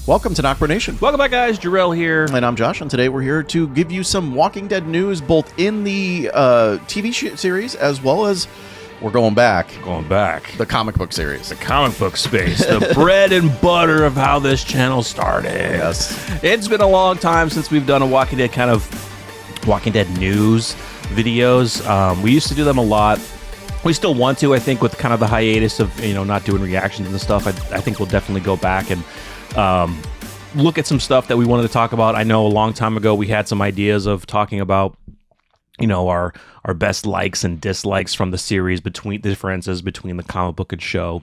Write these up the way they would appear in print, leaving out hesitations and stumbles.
Welcome to NocBro Nation. Welcome back, guys. Jarrell here. And I'm Josh, and today we're here to give you some Walking Dead news, both in the TV series as well as we're going back. The comic book series. The comic book space. The bread and butter of how this channel started. Yes. It's been a long time since we've done a Walking Dead Walking Dead news videos. We used to do them a lot. We still want to, I think, with kind of the hiatus of, not doing reactions and stuff. I think we'll definitely go back and look at some stuff that we wanted to talk about. I know a long time ago we had some ideas of talking about, our best likes and dislikes from the series, between the differences between the comic book and show.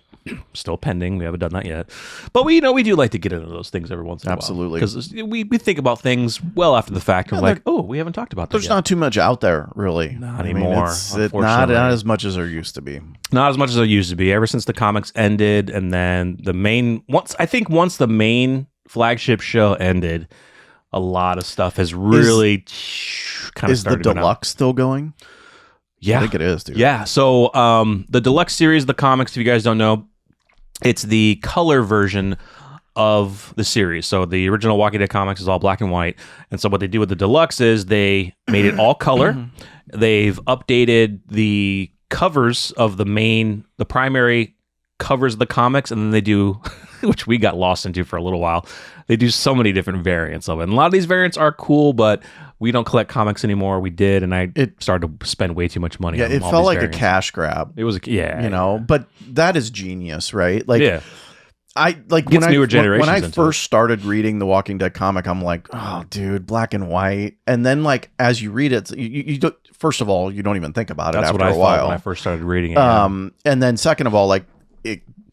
Still pending. We haven't done that yet. But we do like to get into those things every once in a while. Absolutely. Because we think about things well after the fact. And we're like, we haven't talked about that There's not too much out there, really. Not anymore. It's not as much as there used to be. Not as much as there used to be. Ever since the comics ended, and then once the main flagship show ended, a lot of stuff has really kind of started. Is the deluxe still going? Yeah. I think it is, dude. Yeah. So the deluxe series of the comics, if you guys don't know, it's the color version of the series. So the original Walking Dead comics is all black and white. And so what they do with the deluxe is they made it all color. They've updated the covers of the primary covers of the comics, and then they do, which we got lost into for a little while, they do so many different variants of it. And a lot of these variants are cool, but we don't collect comics anymore. We did, and I started to spend way too much money. Yeah, on it all felt these like variants. a cash grab. It was, but that is genius, right? Like, yeah. When I into first started reading the Walking Dead comic, I'm like, oh, dude, black and white. And then, like, as you read it, you don't, first of all, you don't even think about it after a while. Thought when I first started reading it. And then second of all, like,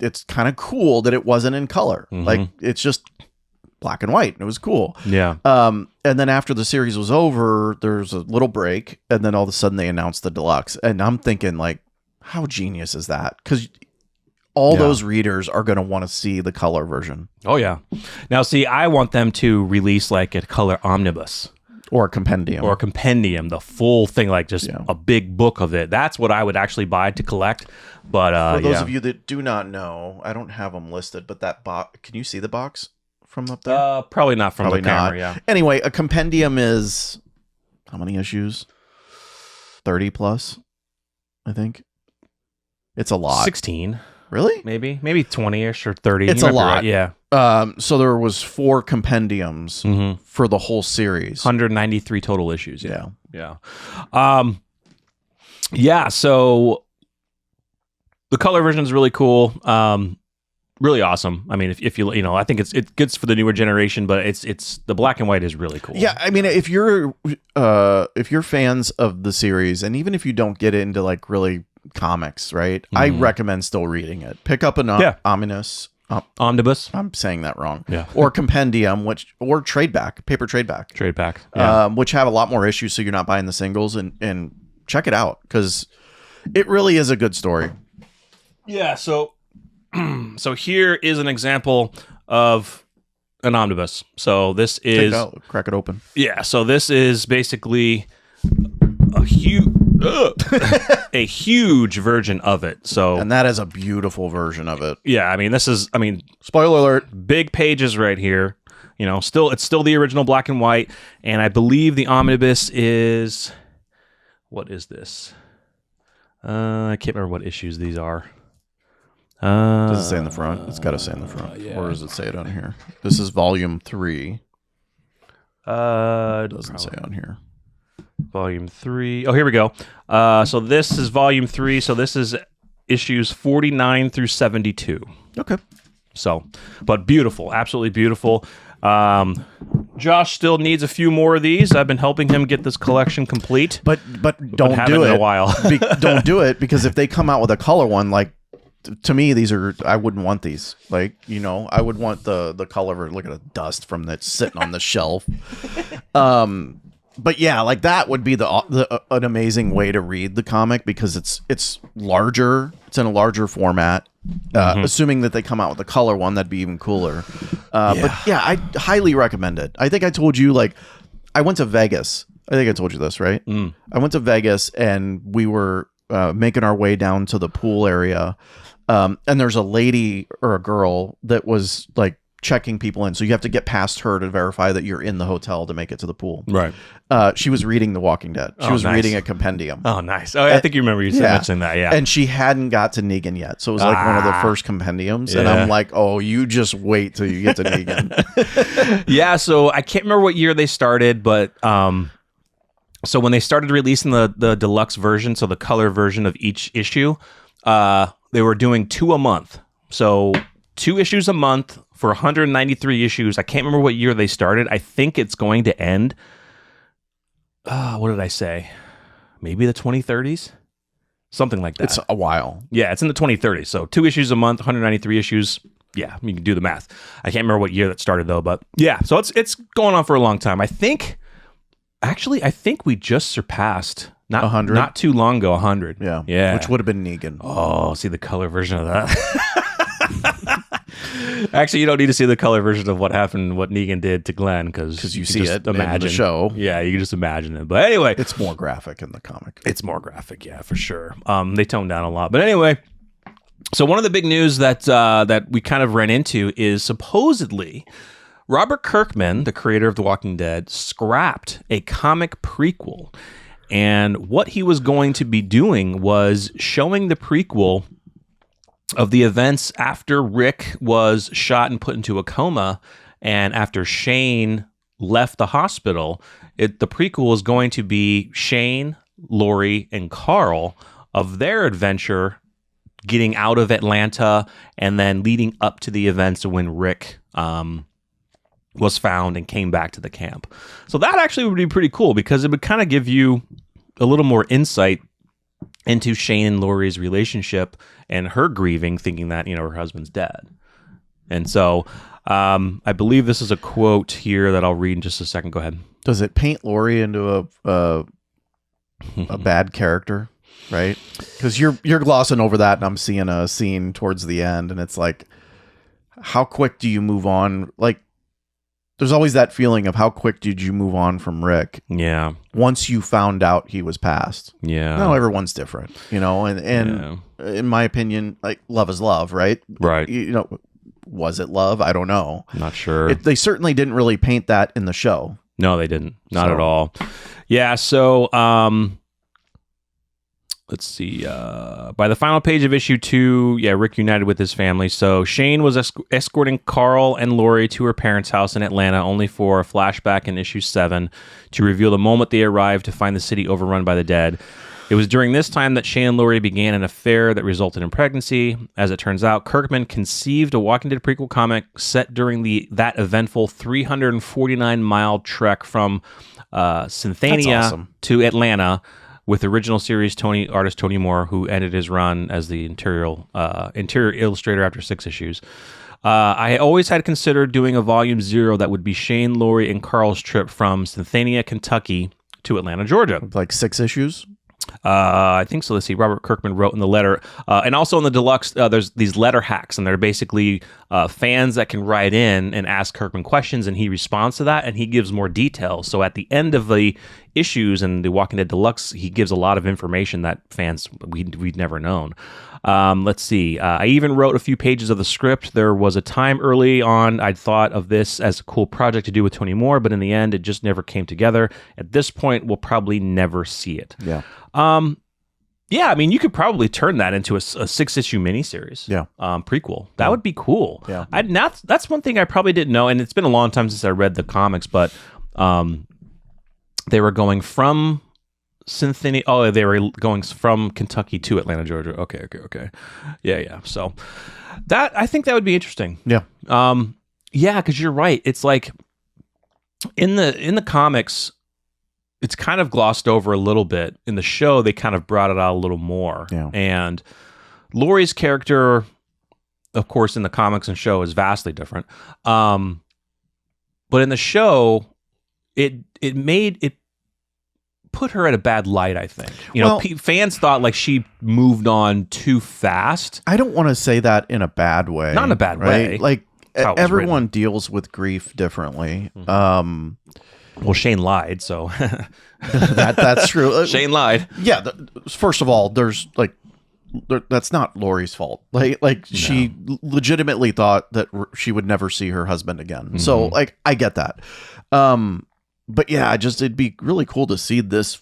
it's kind of cool that it wasn't in color. Like, it's just black and white. It was cool. Yeah. And then after the series was over, there's a little break, and then all of a sudden they announced the deluxe. And I'm thinking, like, how genius is that? Because all those readers are going to want to see the color version. Oh, yeah. Now, see, I want them to release like a color omnibus. Or a compendium. The full thing, like just a big book of it. That's what I would actually buy to collect. But for those of you that do not know, I don't have them listed, but that box, can you see the box from up there? Probably not from the camera, yeah. Anyway, a compendium is how many issues? 30 plus, I think. It's a lot. 16. Really? Maybe 20-ish or 30. It's a lot. Right? Yeah. So there was 4 compendiums for the whole series. 193 total issues. Yeah. So the color version is really cool. Really awesome. I mean, if you I think it's good for the newer generation, but it's the black and white is really cool. Yeah, I mean, if you're fans of the series, and even if you don't get into like really comics, right? I recommend still reading it. Pick up an omnibus. I'm saying that wrong. Yeah. Or compendium, or paper trade back, yeah. Which have a lot more issues, so you're not buying the singles, and check it out because it really is a good story. Yeah. So here is an example of an omnibus. So this is crack it open. Yeah. So this is basically a huge version of it. And that is a beautiful version of it. Yeah, I mean, spoiler alert, big pages right here. It's still the original black and white, and I believe the omnibus is, what is this? I can't remember what issues these are. Does it say in the front? It's got to say in the front. Yeah. Or does it say it on here? This is volume 3. It doesn't say on here. Volume 3. Oh, here we go. So this is volume 3. So this is issues 49 through 72. Okay. So, but beautiful, absolutely beautiful. Josh still needs a few more of these. I've been helping him get this collection complete. But don't do it in a while. Don't do it, because if they come out with a color one, like, to me, I wouldn't want these. Like, I would want the color. Look at the dust from that sitting on the shelf. But yeah, like that would be an amazing way to read the comic, because it's larger. It's in a larger format. Assuming that they come out with a color one, that'd be even cooler. But yeah, I highly recommend it. I think I told you, like, I went to Vegas. I think I told you this, right? I went to Vegas, and we were making our way down to the pool area. And there's a lady or a girl that was like checking people in. So you have to get past her to verify that you're in the hotel to make it to the pool. Right. She was reading The Walking Dead. She was reading a compendium. Oh, nice. Oh, I think you remember you mentioning that. Yeah. And she hadn't got to Negan yet. So it was like one of the first compendiums. Yeah. And I'm like, oh, you just wait till you get to Negan. Yeah. So I can't remember what year they started, but so when they started releasing the deluxe version, so the color version of each issue, they were doing 2 a month. So 2 issues a month for 193 issues. I can't remember what year they started. I think it's going to end. What did I say? Maybe the 2030s? Something like that. It's a while. Yeah, it's in the 2030s. So 2 issues a month, 193 issues. Yeah, you can do the math. I can't remember what year that started though, but yeah, so it's going on for a long time. I think we just surpassed 100? Not too long ago, 100. Yeah. Yeah. Which would have been Negan. Oh, see the color version of that. Actually, you don't need to see the color version of what happened, what Negan did to Glenn, because you can see just it in the show. Yeah, you can just imagine it. But anyway, It's more graphic in the comic. it's more graphic, yeah, for sure. They toned down a lot, but anyway. So one of the big news that we kind of ran into is supposedly Robert Kirkman, the creator of The Walking Dead, scrapped a comic prequel, and what he was going to be doing was showing the prequel of the events after Rick was shot and put into a coma, and after Shane left the hospital. The prequel is going to be Shane, Lori, and Carl of their adventure getting out of Atlanta and then leading up to the events of when Rick was found and came back to the camp. So that actually would be pretty cool because it would kind of give you a little more insight into Shane and Lori's relationship and her grieving, thinking that, her husband's dead. And so I believe this is a quote here that I'll read in just a second. Go ahead. Does it paint Lori into a bad character? Right? Because you're glossing over that, and I'm seeing a scene towards the end, and it's like, how quick do you move on? Like, there's always that feeling of how quick did you move on from Rick? Yeah. Once you found out he was passed. Yeah. No, everyone's different, and in my opinion, like, love is love, right? Right. Was it love? I don't know. Not sure. They certainly didn't really paint that in the show. No, they didn't. Not at all. Yeah. So, let's see. By the final page of issue 2, Rick united with his family. So Shane was escorting Carl and Lori to her parents' house in Atlanta, only for a flashback in issue 7 to reveal the moment they arrived to find the city overrun by the dead. It was during this time that Shane and Lori began an affair that resulted in pregnancy. As it turns out, Kirkman conceived a Walking Dead prequel comic set during that eventful 349-mile trek from Synthania to Atlanta, with original series artist Tony Moore, who ended his run as the interior illustrator after 6 issues. I always had considered doing a volume 0 that would be Shane, Lori, and Carl's trip from Synthania, Kentucky to Atlanta, Georgia. Like 6 issues? I think so. Let's see. Robert Kirkman wrote in the letter, and also in the deluxe, there's these letter hacks, and they're basically fans that can write in and ask Kirkman questions, and he responds to that, and he gives more details. So at the end of the issues and the Walking Dead Deluxe, he gives a lot of information that fans we'd never known. Let's see. I even wrote a few pages of the script. There was a time early on I'd thought of this as a cool project to do with Tony Moore, but in the end, it just never came together. At this point, we'll probably never see it. Yeah. Yeah, I mean, you could probably turn that into a 6-issue miniseries. Yeah. Prequel. That would be cool. Yeah. That's one thing I probably didn't know, and it's been a long time since I read the comics, but they were going from Synthania. Oh, they were going from Kentucky to Atlanta, Georgia. Okay. Yeah. So I think that would be interesting. Yeah. Yeah, because you're right. It's like in the comics, it's kind of glossed over a little bit. In the show, they kind of brought it out a little more. Yeah. And Lori's character, of course, in the comics and show is vastly different. But in the show, it put her at a bad light, I think. Fans thought like she moved on too fast. I don't want to say that in a bad way. Not in a bad way. Like, everyone deals with grief differently. Mm-hmm. Well, Shane lied, so that's true. Shane lied. Yeah. First of all, there's like that's not Lori's fault. Like she legitimately thought that she would never see her husband again. So like I get that. But yeah, it'd be really cool to see this.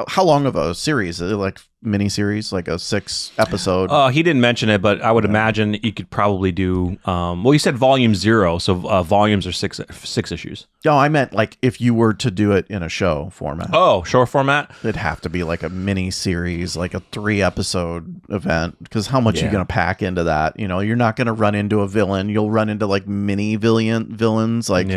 How long of a series? Like mini series, like a 6 episode? He didn't mention it, but I would imagine you could probably do. Well, you said volume 0, so volumes are six issues. No, I meant like if you were to do it in a show format. Oh, show format. It'd have to be like a mini series, like a 3-episode event. Because how much are you gonna pack into that? You know, you're not gonna run into a villain. You'll run into like mini villains, like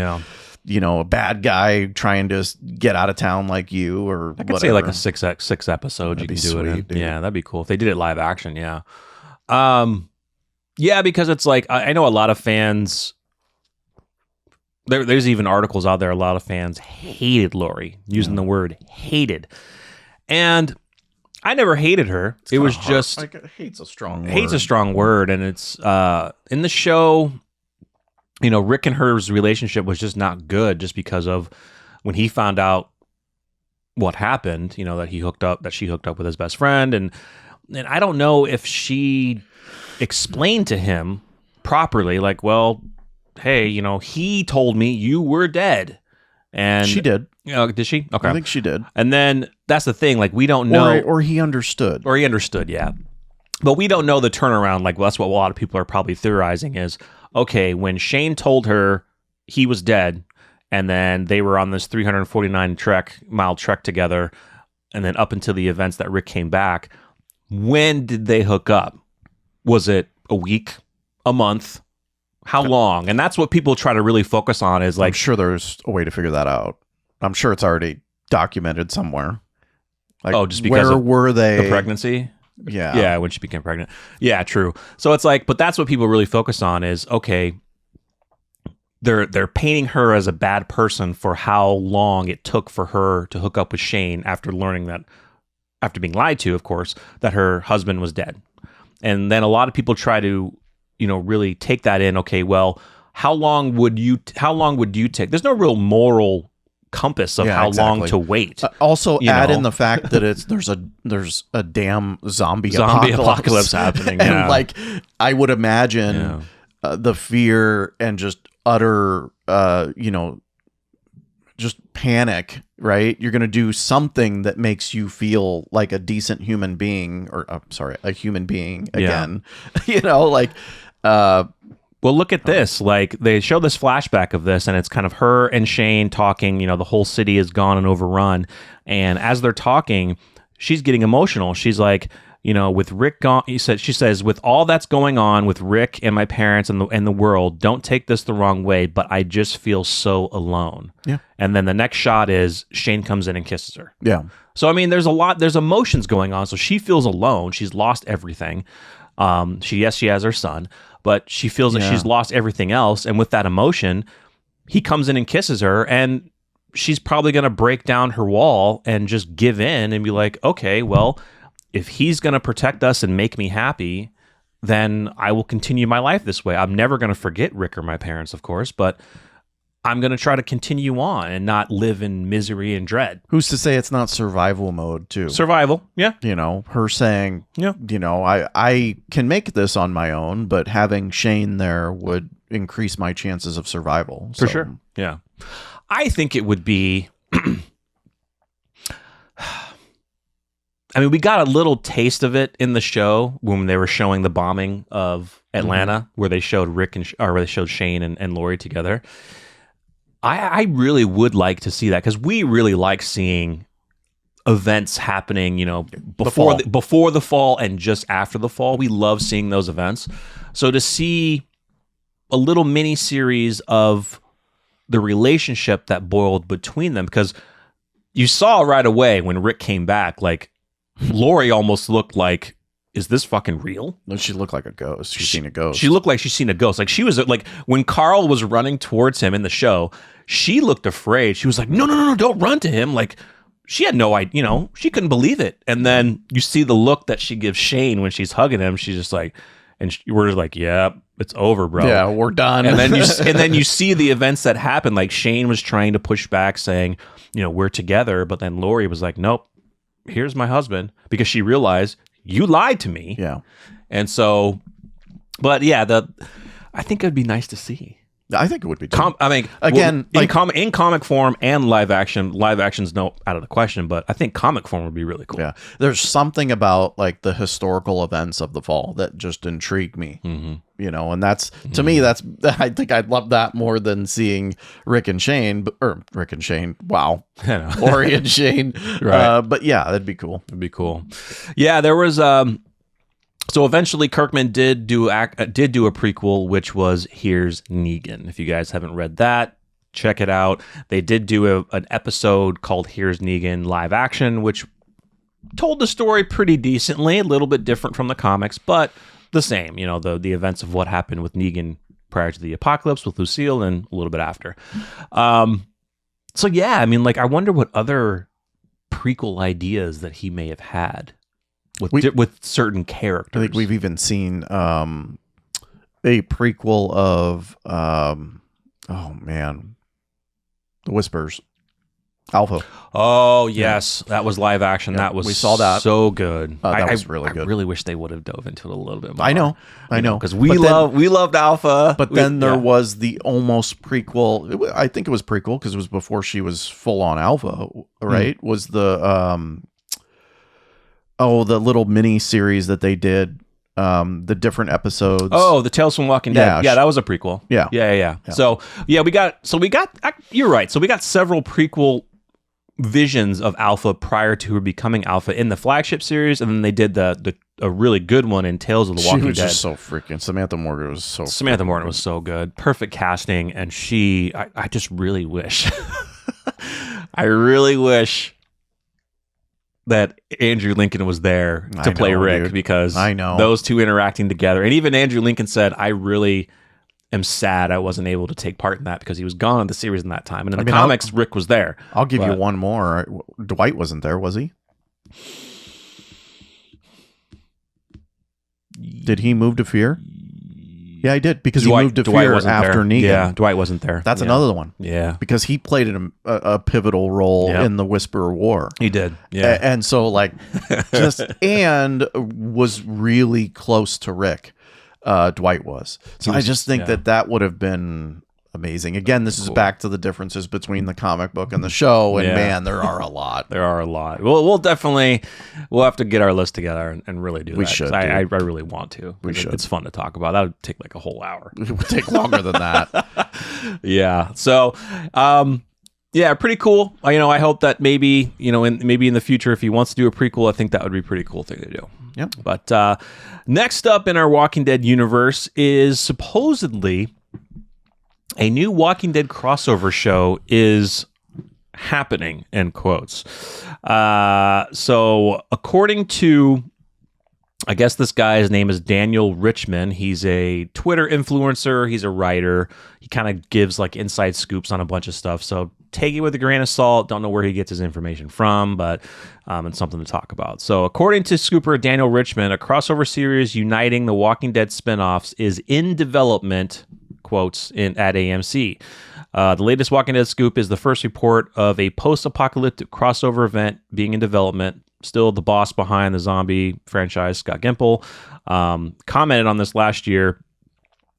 you know, a bad guy trying to get out of town like you, or I could say like a 6 episode. You can do it in. Dude. Yeah, that'd be cool if they did it live action. Yeah, yeah, because it's like I know a lot of fans. There's even articles out there. A lot of fans hated Lori, using the word hated, and I never hated her. It was just hate's a strong word. Hate's a strong word, and it's in the show. You know, Rick and her's relationship was just not good, just because of when he found out what happened. You know, that she hooked up with his best friend, and I don't know if she explained to him properly, like, well, hey, you know, he told me you were dead, and she did. Did she? Okay, I think she did. And then that's the thing, like, we don't know, or he understood, yeah, but we don't know the turnaround. Like, well, that's what a lot of people are probably theorizing is. Okay, when Shane told her he was dead, and then they were on this 349-mile trek together, and then up until the events that Rick came back, when did they hook up? Was it a week, a month? How long? And that's what people try to really focus on is like... I'm sure there's a way to figure that out. I'm sure it's already documented somewhere. Like, just because where were they? The pregnancy? Yeah, when she became pregnant. Yeah, true. So it's like, but that's what people really focus on is, okay, they're painting her as a bad person for how long it took for her to hook up with Shane after learning that, after being lied to, of course, that her husband was dead. And then a lot of people try to, you know, really take that in. Okay, well, how long would you take? There's no real moral compass of how long to wait. Also, add in the fact that there's a damn zombie apocalypse happening, and like I would imagine the fear and just utter you know, just panic, right? You're gonna do something that makes you feel like a decent human being, or a human being again. You know, like well, look at this. Like, they show this flashback of this, and it's kind of her and Shane talking. You know, the whole city is gone and overrun. And as they're talking, she's getting emotional. She's like, you know, with Rick gone, she says, with all that's going on with Rick and my parents and the world, don't take this the wrong way, but I just feel so alone. Yeah. And then the next shot is Shane comes in and kisses her. Yeah. So, I mean, there's emotions going on. So she feels alone. She's lost everything. She has her son, but she feels that she's lost everything else. And with that emotion, he comes in and kisses her, and she's probably going to break down her wall and just give in and be like, okay, well, if he's going to protect us and make me happy, then I will continue my life this way. I'm never going to forget Rick or my parents, of course, but I'm going to try to continue on and not live in misery and dread. Who's to say it's not survival mode too? Survival, yeah. You know, her saying, you know, I can make this on my own, but having Shane there would increase my chances of survival. For sure, yeah. I think it would be... I mean, we got a little taste of it in the show when they were showing the bombing of Atlanta, where they showed where they showed Shane and Lori together. I really would like to see that, because we really like seeing events happening, you know, before the fall and just after the fall. We love seeing those events. So to see a little mini series of the relationship that boiled between them, because you saw right away when Rick came back, like, Lori almost looked like, is this fucking real? No, she looked like a ghost. She's seen a ghost. She looked like she's seen a ghost. Like, she was like, when Carl was running towards him in the show, she looked afraid. She was like, no, don't run to him. Like, she had no idea, you know, she couldn't believe it. And then you see the look that she gives Shane when she's hugging him. She's just like, we're just like, yeah, it's over, bro. Yeah, we're done. And then you see the events that happened. Like, Shane was trying to push back, saying, you know, we're together. But then Lori was like, nope, here's my husband, because she realized you lied to me. Yeah. And so, but yeah, I think it'd be nice to see. I think it would be too. I mean, again, in comic form and live action's no out of the question, but I think comic form would be really cool. Yeah. There's something about like the historical events of the fall that just intrigue me. You know, and that's to me, I think I'd love that more than seeing Rick and Shane. Wow. Ori and Shane. Right. But yeah, that'd be cool. It'd be cool. Yeah, there was so eventually Kirkman did do a prequel, which was Here's Negan. If you guys haven't read that, check it out. They did do an episode called Here's Negan live action, which told the story pretty decently, a little bit different from the comics, but the same, you know, the events of what happened with Negan prior to the apocalypse with Lucille and a little bit after. So yeah, I mean, like, I wonder what other prequel ideas that he may have had with certain characters. I think we've even seen a prequel of oh man, The Whispers, Alpha. Oh yes, that was live action. That was, we saw that, so good. That was really good. I really wish they would have dove into it a little bit more. I know, because we loved Alpha. But then there was the almost prequel. I think it was prequel because it was before she was full on Alpha, right? Was the the little mini series that they did, the different episodes. Oh, the Tales from Walking Dead. Yeah, that was a prequel. Yeah. So we got you're right. So we got several prequel visions of Alpha prior to her becoming Alpha in the flagship series, and then they did a really good one in Tales of the Walking Dead. She was just so freaking Samantha Morgan was so was so good. Perfect casting, and I just really wish I really wish that Andrew Lincoln was there to play Rick, because I know those two interacting together. And even Andrew Lincoln said, I really am sad I wasn't able to take part in that because he was gone in the series in that time. And in the comics, Rick was there. I'll give you one more. Dwight wasn't there, was he? Did he move to Fear? Yeah, he did, because he moved to Fear after Negan. Yeah, Dwight wasn't there. That's another one. Yeah. Because he played a pivotal role in the Whisperer War. He did. Yeah. And so, like, and was really close to Rick. Dwight was. So I just think that would have been amazing. Again, this is back to the differences between the comic book and the show, and man, there are a lot. We'll have to get our list together and really do that. We should. I really want to. We should. It's fun to talk about. That would take like a whole hour. It would take longer than that. Yeah. So, pretty cool. I hope that maybe in the future, if he wants to do a prequel, I think that would be a pretty cool thing to do. Yep. But next up in our Walking Dead universe is supposedly a new Walking Dead crossover show is happening, end quotes. So according to, I guess this guy's name is Daniel Richman. He's a Twitter influencer. He's a writer. He kind of gives like inside scoops on a bunch of stuff. So take it with a grain of salt. Don't know where he gets his information from, but it's something to talk about. So according to scooper Daniel Richman, a crossover series uniting the Walking Dead spinoffs is in development, quotes, at AMC. The latest Walking Dead scoop is the first report of a post-apocalyptic crossover event being in development. Still, the boss behind the zombie franchise, Scott Gimple, commented on this last year.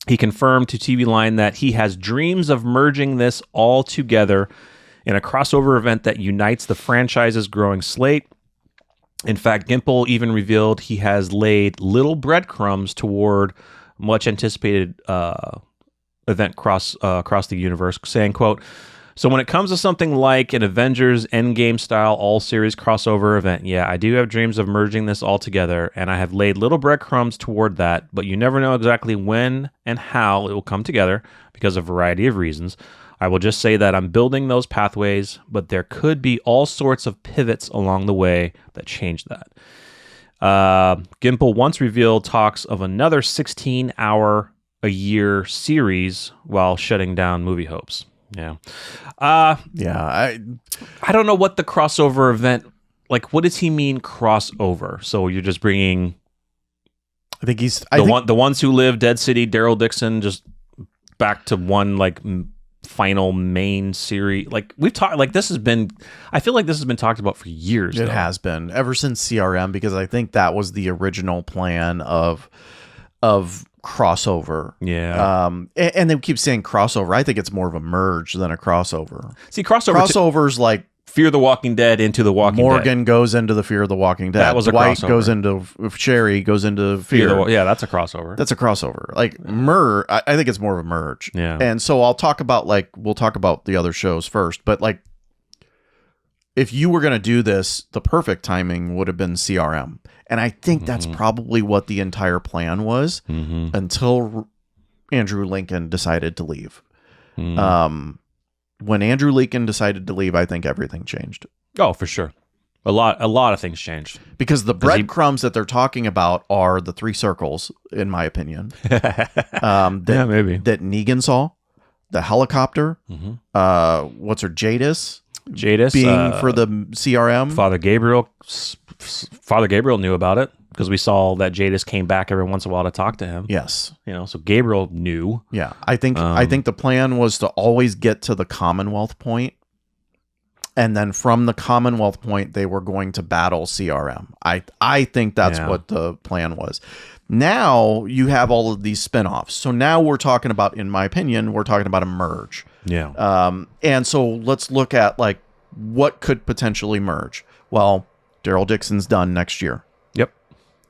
He confirmed to TV Line that he has dreams of merging this all together in a crossover event that unites the franchise's growing slate. In fact, Gimple even revealed he has laid little breadcrumbs toward much anticipated event across the universe, saying, quote, "So when it comes to something like an Avengers Endgame style all-series crossover event, yeah, I do have dreams of merging this all together, and I have laid little breadcrumbs toward that, but you never know exactly when and how it will come together because of a variety of reasons. I will just say that I'm building those pathways, but there could be all sorts of pivots along the way that change that." Gimple once revealed talks of another 16-hour-a-year series while shutting down movie hopes. Yeah. I don't know what the crossover event, like, what does he mean crossover? So you're just bringing the ones who live Dead City, Daryl Dixon, just back to one, like, final main series. Like we've talked, like this has been, I feel like this has been talked about for years. It has been ever since CRM, because I think that was the original plan of crossover. Yeah. And they keep saying crossover. I think it's more of a merge than a crossover. See, crossovers like Fear the Walking Dead into The Walking Dead. Morgan goes into the Fear of the Walking Dead. That was a Dwight crossover. goes into Sherry goes into Fear. Yeah, that's a crossover. That's a crossover. Like I think it's more of a merge. Yeah. And so we'll talk about the other shows first, but like if you were going to do this, the perfect timing would have been CRM. And I think that's probably what the entire plan was until Andrew Lincoln decided to leave. When Andrew Lincoln decided to leave, I think everything changed. Oh, for sure. A lot of things changed. Because the breadcrumbs that they're talking about are the 3 circles, in my opinion. Yeah, maybe. That Negan saw, the helicopter, what's her, Jadis being for the CRM. Father Gabriel knew about it because we saw that Jadis came back every once in a while to talk to him. Yes. So Gabriel knew. Yeah. I think the plan was to always get to the Commonwealth point, and then from the Commonwealth point they were going to battle CRM. I think that's what the plan was. Now you have all of these spinoffs. So now we're talking about, in my opinion, we're talking about a merge. Yeah. And so let's look at like what could potentially merge. Well, Daryl Dixon's done next year. Yep.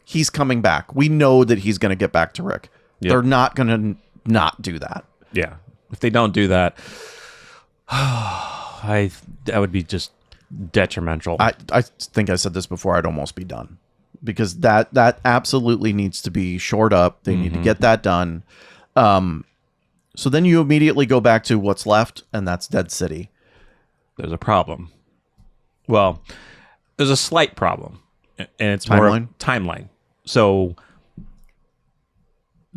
He's coming back. We know that he's going to get back to Rick. Yep. They're not going to not do that. Yeah. If they don't do that, that would be just detrimental. I think I said this before. I'd almost be done, because that absolutely needs to be shored up. They need to get that done. So then you immediately go back to what's left, and that's Dead City. There's a problem. Well, there's a slight problem, and it's Timeline? Timeline. So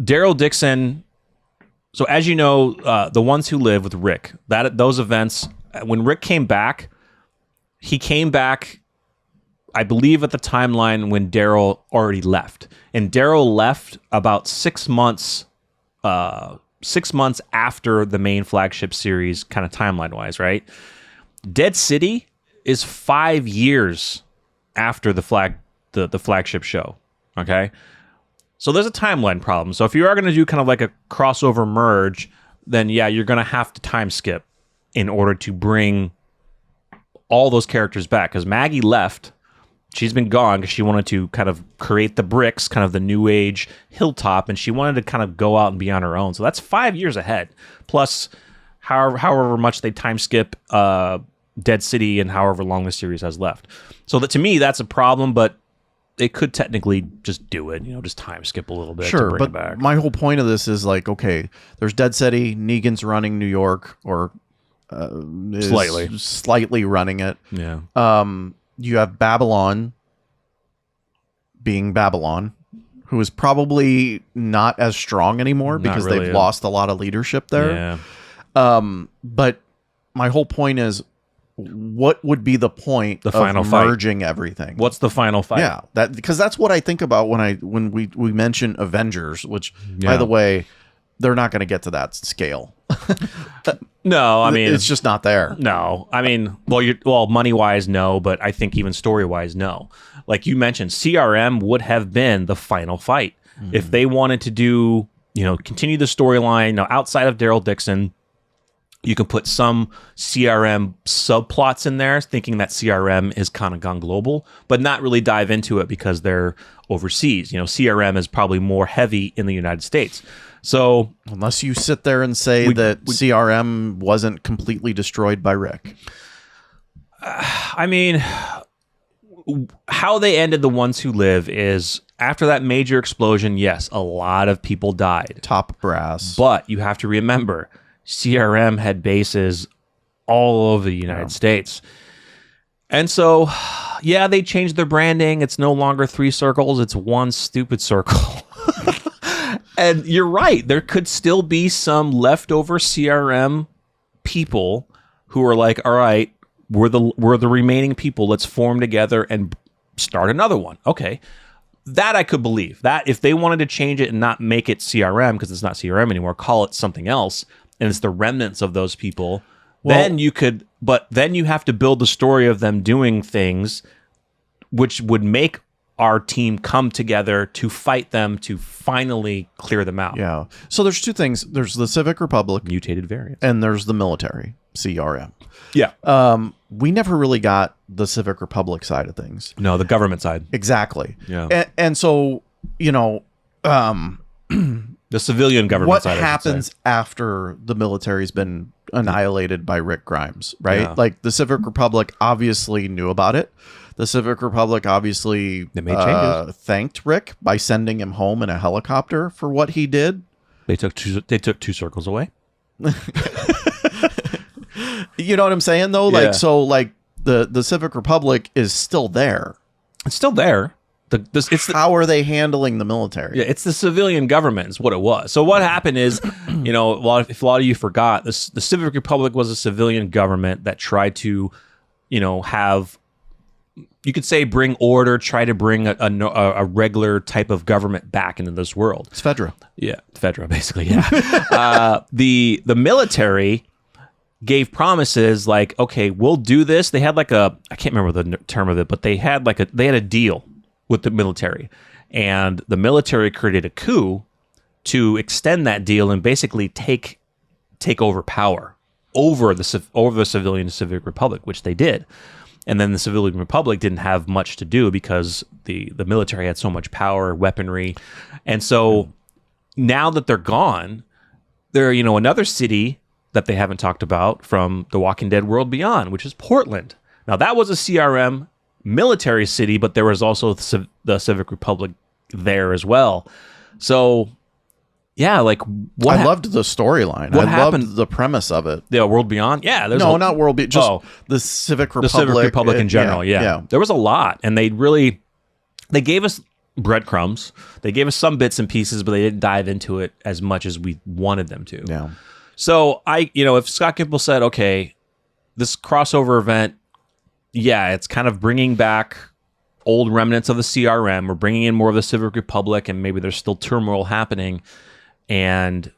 Daryl Dixon. So as you know, the ones who live with Rick, those events, when Rick came back, he came back, I believe, at the timeline when Daryl already left, and Daryl left about 6 months. 6 months after the main flagship series, kind of timeline wise, right? Dead City is 5 years after the flagship show. Okay, so there's a timeline problem. So if you are going to do kind of like a crossover merge, then yeah, you're going to have to time skip in order to bring all those characters back, because Maggie left. She's been gone because she wanted to kind of create the bricks, kind of the new age hilltop, and she wanted to kind of go out and be on her own. So that's 5 years ahead. Plus, however much they time skip Dead City and however long the series has left. So that, to me, that's a problem, but they could technically just do it, just time skip a little bit to bring it back. But my whole point of this is like, okay, there's Dead City, Negan's running New York, or slightly running it. Yeah. You have Babylon being Babylon, who is probably not as strong anymore because really, they've lost a lot of leadership there. Yeah. But my whole point is, what would be the point of final merging everything? What's the final fight? Yeah, because that's what I think about when we mention Avengers, which, by the way, they're not going to get to that scale. No, I mean, it's just not there. No, I mean, well, money wise, no, but I think even story wise, no. Like you mentioned, CRM would have been the final fight if they wanted to do, continue the storyline. Now, outside of Daryl Dixon, you can put some CRM subplots in there, thinking that CRM is kind of gone global, but not really dive into it because they're overseas. CRM is probably more heavy in the United States. So unless you sit there and say that CRM wasn't completely destroyed by Rick. I mean, how they ended The Ones Who Live is after that major explosion, yes, a lot of people died. Top brass. But you have to remember, CRM had bases all over the United States. And so, yeah, they changed their branding. It's no longer 3 circles. It's one stupid circle. And you're right. There could still be some leftover CRM people who are like, all right, we're the remaining people. Let's form together and start another one. Okay. That I could believe. That if they wanted to change it and not make it CRM, because it's not CRM anymore, call it something else, and it's the remnants of those people, then you could, but then you have to build the story of them doing things which would make our team come together to fight them to finally clear them out. Yeah. So there's two things. There's the Civic Republic, Mutated variants. and there's the military, CRM. Yeah. We never really got the Civic Republic side of things. No, the government side. Exactly. Yeah. And so, you know, The civilian government what side. happens after the military's been annihilated by Rick Grimes, right? Yeah. Like the Civic Republic obviously knew about it. The Civic Republic obviously They made changes. Thanked Rick by sending him home in a helicopter for what he did. They took two circles away. You know what I'm saying, though? Yeah. Like, so, like, the Civic Republic is still there. It's still there. How are they handling the military? Yeah, it's the civilian government is what it was. So what happened is, you know, if a lot of you forgot, the Civic Republic was a civilian government that tried to, you know, have, you could say, bring order, try to bring a regular type of government back into this world. It's Fedra. Yeah, Fedra, basically, yeah. The military gave promises like, okay, we'll do this. They had like I can't remember the term of it, but they had a deal with the military, and the military created a coup to extend that deal and basically take over power over the civilian Civic Republic, which they did. And then the civilian republic didn't have much to do because the military had so much power, weaponry. And so now that they're gone, they're, you know, another city that they haven't talked about from The Walking Dead World Beyond, which is Portland. Now that was a CRM military city, but there was also the Civic Republic there as well. So yeah, like I loved the storyline. I loved the premise of it. The World Beyond? Yeah. Not World Beyond, just the Civic Republic. The Civic Republic in general, yeah. There was a lot, and they gave us breadcrumbs. They gave us some bits and pieces, but they didn't dive into it as much as we wanted them to. Yeah. So if Scott Gimple said, okay, this crossover event, yeah, it's kind of bringing back old remnants of the CRM. We're bringing in more of the Civic Republic, and maybe there's still turmoil happening. And,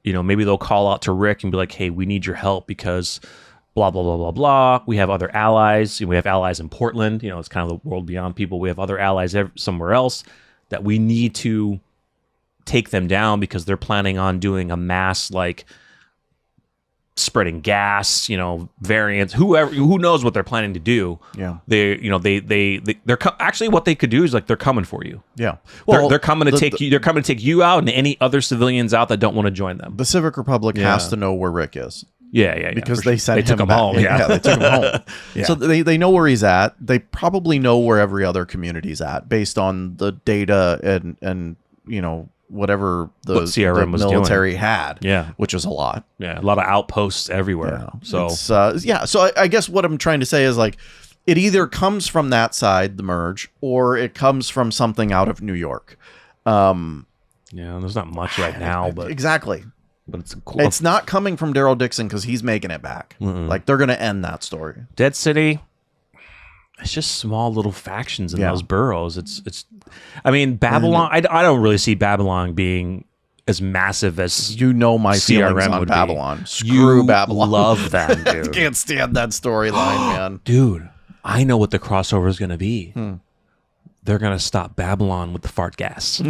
you know, maybe they'll call out to Rick and be like, hey, we need your help because blah, blah, blah, blah, blah. We have other allies. We have allies in Portland. You know, it's kind of the World Beyond people. We have other allies somewhere else that we need to take them down because they're planning on doing a mass, like, spreading gas, you know, variants, who knows what they're planning to do. Yeah. They're actually what they could do is like, they're coming for you. Yeah. Well, they're coming to take you. They're coming to take you out and any other civilians out that don't want to join them. The Civic Republic has to know where Rick is. Yeah. Because they sent him took him back. home. Yeah, they took him home. Yeah. So they know where he's at. They probably know where every other community's at based on the data and you know, whatever the CRM was military doing. had, which was a lot. Yeah, a lot of outposts everywhere. So so I guess what I'm trying to say is like it either comes from that side, the merge, or it comes from something out of New York. There's not much right now, but exactly. But it's cool. It's not coming from Daryl Dixon because he's making it back. Like they're gonna end that story. Dead City. It's just small little factions in those boroughs. It's. I mean, Babylon. I don't really see Babylon being as massive as my feelings CRM on would Babylon. Be. Screw Babylon. Love them, dude. I can't stand that storyline, man. Dude, I know what the crossover is going to be. They're going to stop Babylon with the fart gas.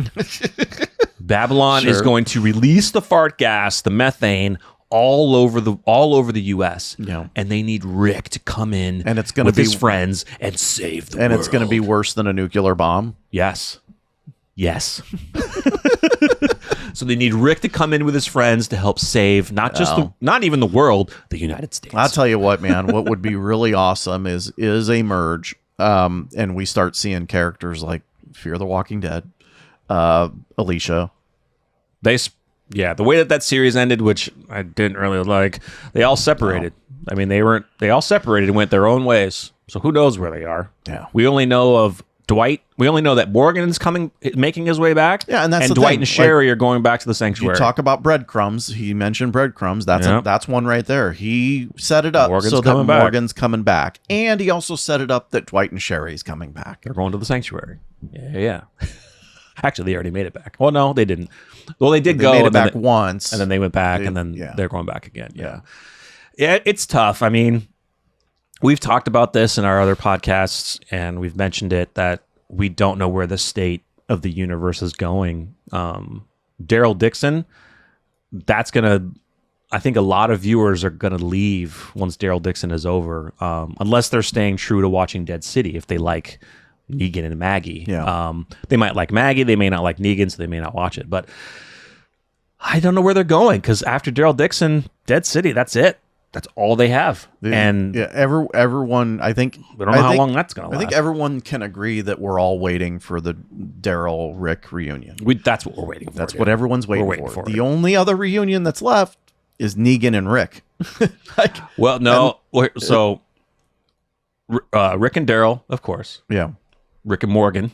Babylon is going to release the fart gas, the methane, all over the U.S. Yeah. And they need Rick to come in and it's gonna with be, his friends and save the world. And it's going to be worse than a nuclear bomb. Yes. So they need Rick to come in with his friends to help save not even the world, the United States. I'll tell you what, man. What would be really awesome is a merge, and we start seeing characters like Fear the Walking Dead, Alicia. The way that series ended, which I didn't really like, they all separated. I mean, they all separated and went their own ways. So who knows where they are? Yeah. We only know of Dwight. We only know that Morgan's making his way back. Yeah, and that's the Dwight thing. and Sherry are going back to the sanctuary. You talk about breadcrumbs. He mentioned breadcrumbs. That's one right there. He set it up so that Morgan's coming back. And he also set it up that Dwight and Sherry's coming back. They're going to the sanctuary. Yeah. Actually, they already made it back. Well, no, they didn't. Well, they did go made it and then back once, and then they went back, and then they're going back again. Yeah, it's tough. I mean, we've talked about this in our other podcasts, and we've mentioned it that we don't know where the state of the universe is going. Daryl Dixon, that's gonna. I think a lot of viewers are gonna leave once Daryl Dixon is over, unless they're staying true to watching Dead City. If they like Negan and Maggie, they might like Maggie, they may not like Negan, so they may not watch it. But I don't know where they're going, because after Daryl Dixon, Dead City, that's it. That's all they have. And everyone, I think, we don't know how long that's going to last. I think everyone can agree that we're all waiting for the Daryl Rick reunion. That's what we're waiting for. That's what everyone's waiting for. The only other reunion that's left is Negan and Rick. Well, no. So Rick and Daryl, of course. Yeah. Rick and Morgan.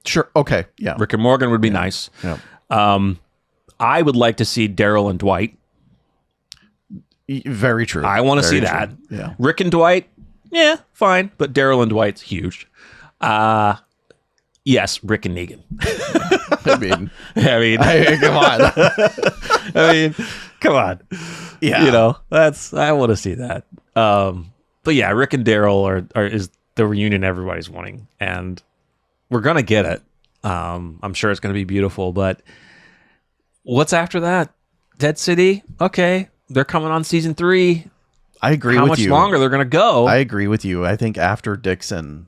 Sure. Okay. Yeah. Rick and Morgan would be nice. Yeah. I would like to see Daryl and Dwight. Very true. I want to see that. Yeah. Rick and Dwight, yeah, fine. But Daryl and Dwight's huge. Yes, Rick and Negan. Come on. I mean, come on. Yeah. You know, I want to see that. But yeah, Rick and Daryl is the reunion everybody's wanting, and we're gonna get it. I'm sure it's gonna be beautiful. But what's after that? Dead City. Okay. They're coming on season 3. I agree with you. How much longer they're going to go? I agree with you. I think after Dixon,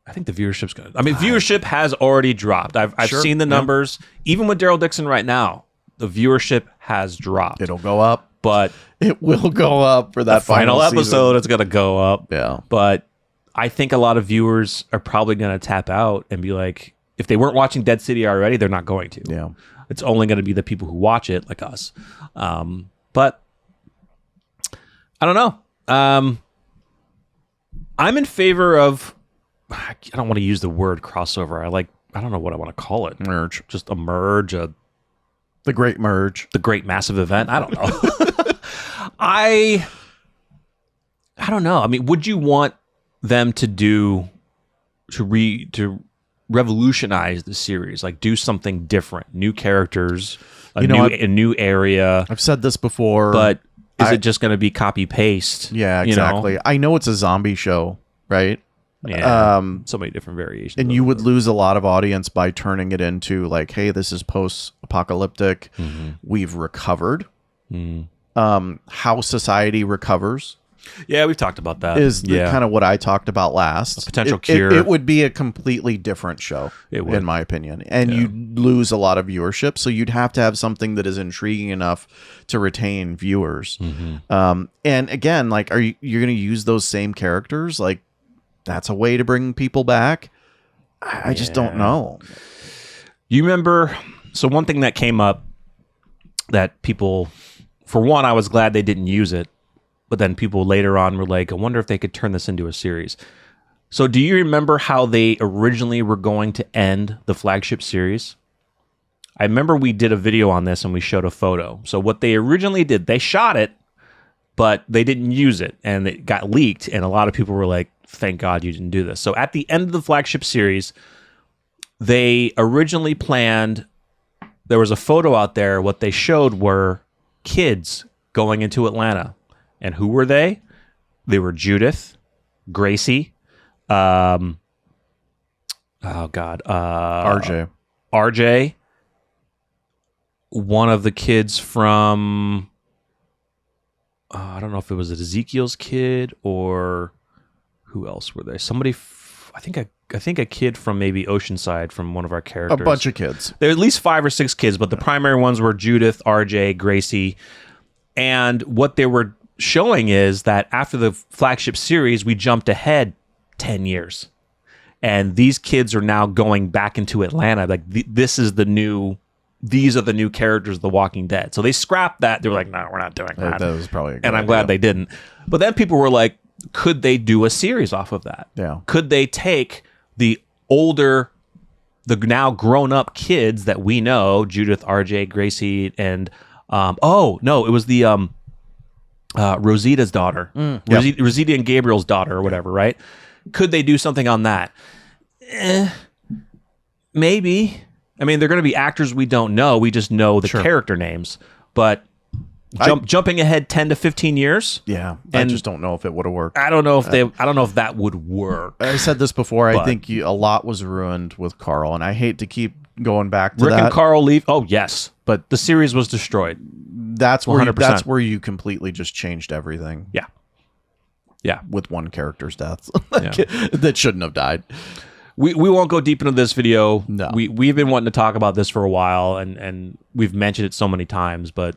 I think the viewership's going to... I mean, viewership has already dropped. I've seen the numbers. Even with Daryl Dixon right now, the viewership has dropped. It'll go up. But... It will go up for that final episode. Season. It's going to go up. Yeah. But I think a lot of viewers are probably going to tap out and be like, if they weren't watching Dead City already, they're not going to. Yeah. It's only going to be the people who watch it, like us. But... I don't know. I'm in favor of. I don't want to use the word crossover. I don't know what I want to call it. Merge. Just a merge. The great merge. The great massive event. I don't know. I don't know. I mean, would you want them to revolutionize the series? Like, do something different, new characters, a new area. I've said this before, but. Is it just going to be copy paste? Yeah, exactly. You know? I know it's a zombie show, right? Yeah. So many different variations. And you would lose a lot of audience by turning it into like, hey, this is post-apocalyptic. Mm-hmm. We've recovered. How society recovers. Yeah, we've talked about that. Is kind of what I talked about last. A potential cure. It would be a completely different show, in my opinion. And you'd lose a lot of viewership. So you'd have to have something that is intriguing enough to retain viewers. Mm-hmm. And again, like, you're going to use those same characters? Like, that's a way to bring people back? I just don't know. You remember... So one thing that came up that people... For one, I was glad they didn't use it. But then people later on were like, I wonder if they could turn this into a series. So do you remember how they originally were going to end the flagship series? I remember we did a video on this and we showed a photo. So what they originally did, they shot it, but they didn't use it. And it got leaked. And a lot of people were like, thank God you didn't do this. So at the end of the flagship series, they originally planned, there was a photo out there. What they showed were kids going into Atlanta. And who were they? They were Judith, Gracie, RJ, one of the kids from, I don't know if it was Ezekiel's kid or who else were they? Somebody, I think a kid from maybe Oceanside from one of our characters. A bunch of kids. There were at least 5 or 6 kids, but the primary ones were Judith, RJ, Gracie, and what they were showing is that after the flagship series, we jumped ahead 10 years. And these kids are now going back into Atlanta. Like, these are the new characters of The Walking Dead. So they scrapped that. They were like, no, we're not doing that. That was probably a good And I'm idea. glad they didn't. But then people were like, could they do a series off of that? Yeah. Could they take the now grown-up kids that we know, Judith, RJ, Gracie, and it was the Rosita's daughter, Rosita and Gabriel's daughter or whatever, right? Could they do something on that? Maybe. I mean, they're going to be actors we don't know. We just know the character names. But jumping ahead 10 to 15 years. Yeah, I just don't know if it would have worked. I don't know if I don't know if that would work. I said this before. I think a lot was ruined with Carl, and I hate to keep going back to Rick that. and Carl leave. Oh yes, but the series was destroyed. That's where that's where you completely just changed everything. Yeah, yeah. With one character's death that shouldn't have died. We won't go deep into this video. No, we've been wanting to talk about this for a while, and we've mentioned it so many times. But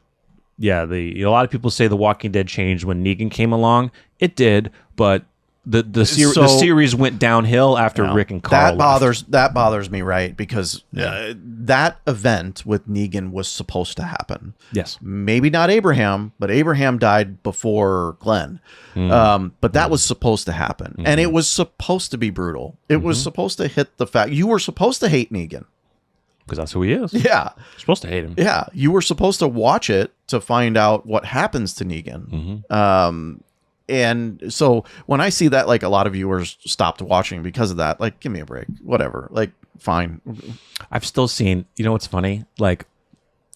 yeah, a lot of people say The Walking Dead changed when Negan came along. It did, but the series went downhill after Rick and Carl left. That bothers me, right? Because that event with Negan was supposed to happen. Yes, maybe not Abraham, but Abraham died before Glenn. But that was supposed to happen, and it was supposed to be brutal. It was supposed to hit the fact you were supposed to hate Negan because that's who he is. Yeah, you're supposed to hate him. Yeah, you were supposed to watch it to find out what happens to Negan. And so when I see that, like, a lot of viewers stopped watching because of that, like, give me a break, whatever, like, fine. I've still seen, what's funny? Like,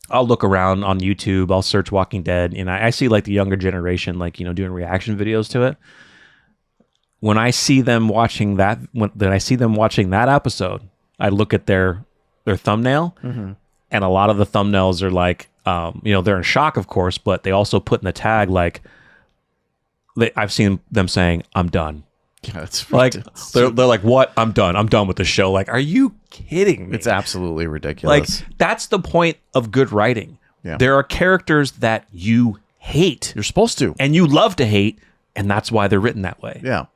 I'll look around on YouTube, I'll search Walking Dead, and I see, like, the younger generation, like, doing reaction videos to it. When I see them watching that, episode, I look at their thumbnail, and a lot of the thumbnails are like, they're in shock, of course, but they also put in the tag, like, I've seen them saying, "I'm done." Yeah, it's like they're like, "What? I'm done. I'm done with the show." Like, are you kidding me? It's absolutely ridiculous. Like, that's the point of good writing. Yeah. There are characters that you hate. You're supposed to, and you love to hate, and that's why they're written that way. Yeah.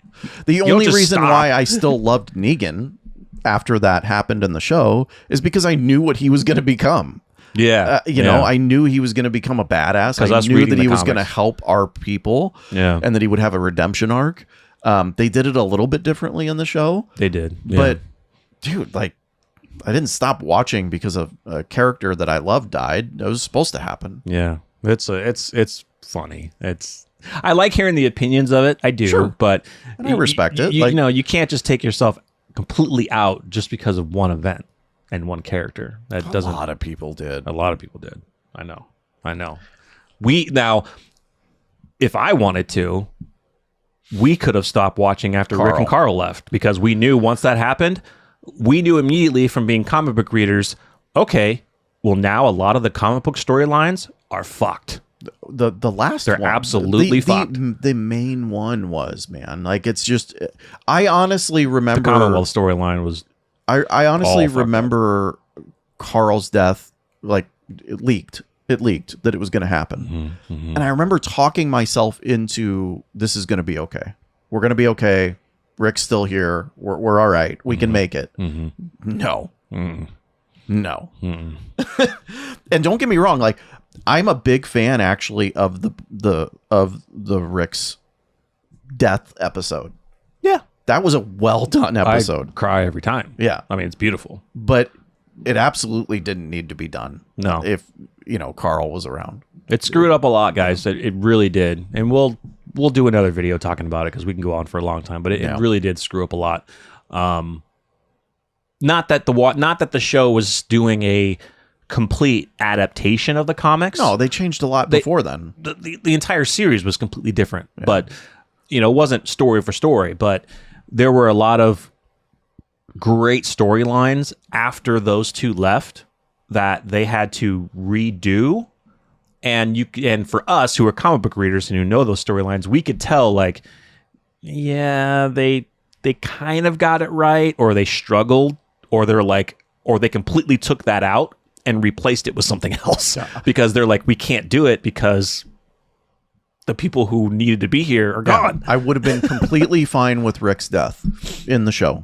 The only reason why I still loved Negan after that happened in the show is because I knew what he was going to become. Yeah, I knew he was going to become a badass. I knew that he was going to help our people, and that he would have a redemption arc. They did it a little bit differently in the show. They did, but dude, like, I didn't stop watching because of a character that I loved died. It was supposed to happen. Yeah, it's funny. I like hearing the opinions of it. I do, but and I respect it. You can't just take yourself completely out just because of one event. And one character A lot of people did. A lot of people did. I know. If I wanted to, we could have stopped watching after Rick and Carl left, because we knew once that happened, we knew immediately from being comic book readers, okay, well, now a lot of the comic book storylines are fucked. The last they're one, absolutely fucked. The main one was, man, like, it's just, I honestly remember the Commonwealth storyline was. I honestly remember Carl's death, like, it leaked that it was going to happen. And I remember talking myself into, this is going to be okay. We're going to be okay. Rick's still here. We're all right. We can make it. No. No. And don't get me wrong. Like, I'm a big fan, actually, of the Rick's death episode. Yeah. That was a well-done episode. I cry every time. Yeah. I mean, it's beautiful. But it absolutely didn't need to be done. No. If, Carl was around. It screwed up a lot, guys. It really did. And we'll do another video talking about it, because we can go on for a long time. But it really did screw up a lot. Not that the show was doing a complete adaptation of the comics. No, they changed a lot before then. The entire series was completely different. Yeah. But, it wasn't story for story. But there were a lot of great storylines after those two left that they had to redo. And for us who are comic book readers and who know those storylines, we could tell, like, yeah, they kind of got it right, or they struggled, or they completely took that out and replaced it with something else. Yeah. Because they're like, we can't do it because the people who needed to be here are gone. I would have been completely fine with Rick's death in the show.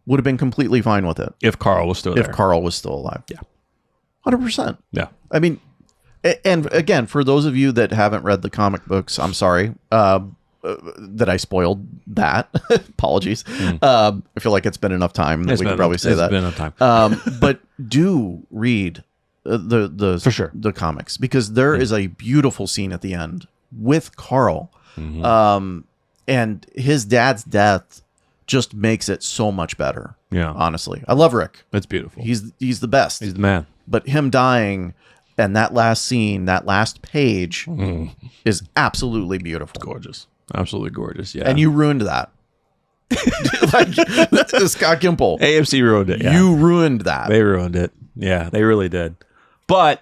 Would have been completely fine with it. If Carl was still there. If Carl was still alive. Yeah. 100%. Yeah. I mean, and again, for those of you that haven't read the comic books, I'm sorry that I spoiled that. Apologies. I feel like it's been enough time that we can probably say that. It's been enough time. But do read for sure the comics, because there is a beautiful scene at the end with Carl, and his dad's death just makes it so much better. Yeah. honestly. I love Rick. It's beautiful. He's the best. He's the man. But him dying and that last scene, that last page is absolutely beautiful. Gorgeous. Absolutely gorgeous. Yeah. And you ruined that. Like, Scott Gimple. AMC ruined it. Yeah. You ruined that. They ruined it. Yeah, they really did. But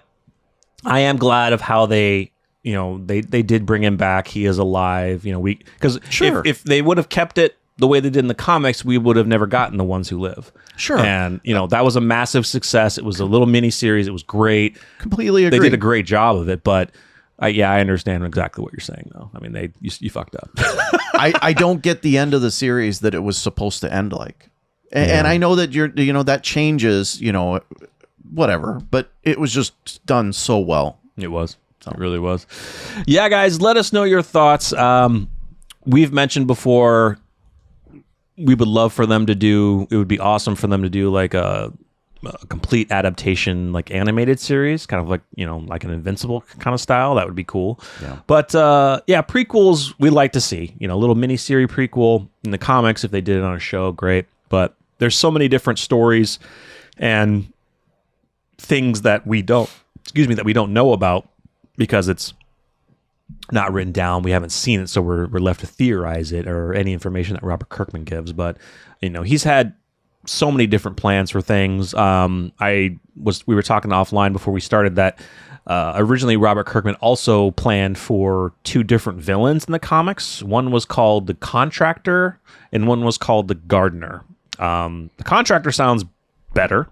I am glad of how they, they did bring him back. He is alive. Because if they would have kept it the way they did in the comics, we would have never gotten The Ones Who Live. Sure. And, that was a massive success. It was a little mini series. It was great. Completely agree. They did a great job of it, but I understand exactly what you're saying, though. I mean, you fucked up. I don't get the end of the series that it was supposed to end like. And I know that that changes, whatever, but it was just done so well. It was. It really was. Yeah, guys, let us know your thoughts. We've mentioned before, we would love for them to do, it would be awesome for them to do like a complete adaptation, like animated series, kind of like, like an Invincible kind of style. That would be cool. Yeah. But prequels we'd like to see, a little mini series prequel in the comics. If they did it on a show, great. But there's so many different stories and things that we don't know about because it's not written down. We haven't seen it, so we're left to theorize it or any information that Robert Kirkman gives. But he's had so many different plans for things. We were talking offline before we started that originally Robert Kirkman also planned for 2 different villains in the comics. One was called the Contractor and one was called the Gardener. The Contractor sounds better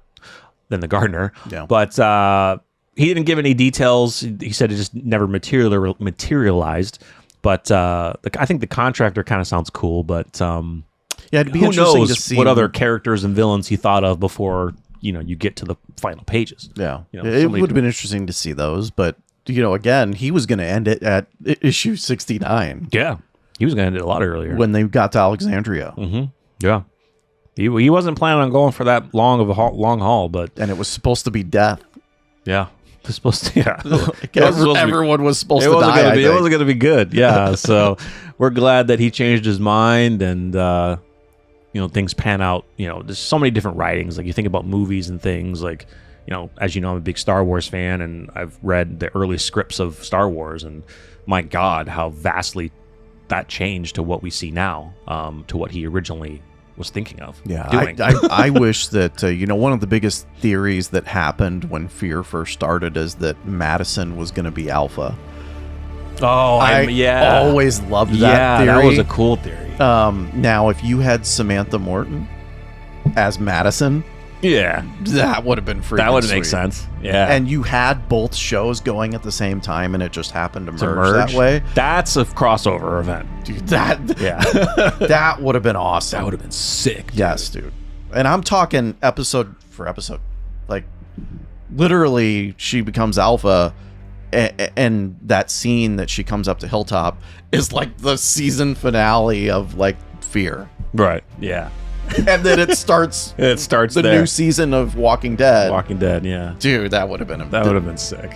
than the Gardener, but he didn't give any details. He said it just never materialized. But I think the Contractor kind of sounds cool, but it'd be who interesting knows to see what other characters and villains he thought of before you get to the final pages. Yeah, it would have been interesting to see those, but again, he was going to end it at issue 69. Yeah, he was going to end it a lot earlier when they got to Alexandria. Mm-hmm. Yeah, he wasn't planning on going for that long haul, and it was supposed to be death. Yeah. It's supposed to, everyone was supposed to die. It wasn't going to be good. Yeah. So we're glad that he changed his mind and, things pan out. There's so many different writings. Like you think about movies and things like, as you know, I'm a big Star Wars fan and I've read the early scripts of Star Wars and my God, how vastly that changed to what we see now, to what he originally was thinking of doing. I wish that one of the biggest theories that happened when Fear first started is that Madison was going to be Alpha. Oh, I always loved that theory. That was a cool theory. Now, if you had Samantha Morton as Madison, that would have been freaking That would sweet. make sense. Yeah. And you had both shows going at the same time, and it just happened to merge that way. That's a crossover event. Dude, that would have been awesome. That would have been sick. Dude. Yes, dude. And I'm talking episode for episode. Like, literally, she becomes Alpha, and that scene that she comes up to Hilltop is like the season finale of, like, Fear. Right. Yeah. And then it starts the new season of Walking Dead. Yeah. Dude, that would have been sick.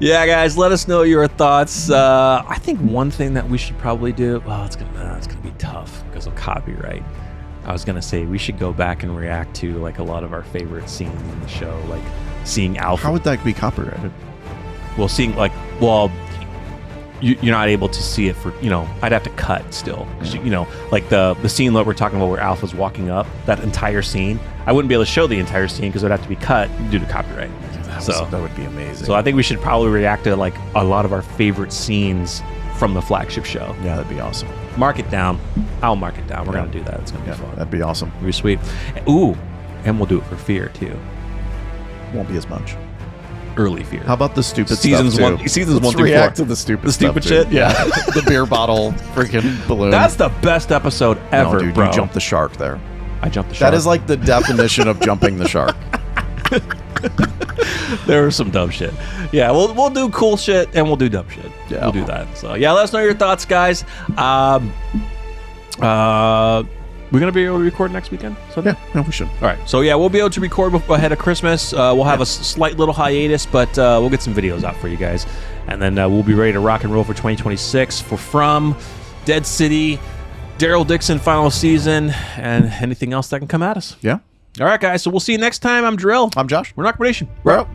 Yeah, guys, let us know your thoughts. I think one thing that we should probably do, it's gonna be tough because of copyright. I was gonna say we should go back and react to like a lot of our favorite scenes in the show, like seeing Alpha. How would that be copyrighted? Well, you're not able to see it for, I'd have to cut still. Like the scene that we're talking about where Alpha's walking up, that entire scene, I wouldn't be able to show the entire scene because it would have to be cut due to copyright. That would be amazing. So I think we should probably react to like a lot of our favorite scenes from the flagship show. Yeah, that'd be awesome. Mark it down. I'll mark it down. We're going to do that. It's going to be fun. That'd be awesome. It'd be sweet. Ooh, and we'll do it for Fear too. Won't be as much. Early Fear. How about the stupid seasons stuff too? Seasons 1 through 4. React to the stupid shit. Yeah, the beer bottle freaking balloon. That's the best episode ever, no, dude, bro. You jumped the shark there. I jumped the shark. That is like the definition of jumping the shark. There was some dumb shit. Yeah, we'll do cool shit and we'll do dumb shit. Yeah, we'll do that. So yeah, let us know your thoughts, guys. We're gonna be able to record next weekend. So yeah, we should. All right. So yeah, we'll be able to record ahead of Christmas. We'll have a slight little hiatus, but we'll get some videos out for you guys, and then we'll be ready to rock and roll for 2026 for From Dead City. Daryl Dixon final season, and anything else that can come at us. Yeah. All right, guys. So we'll see you next time. I'm Drill. I'm Josh. We're NocBro Nation. We're out.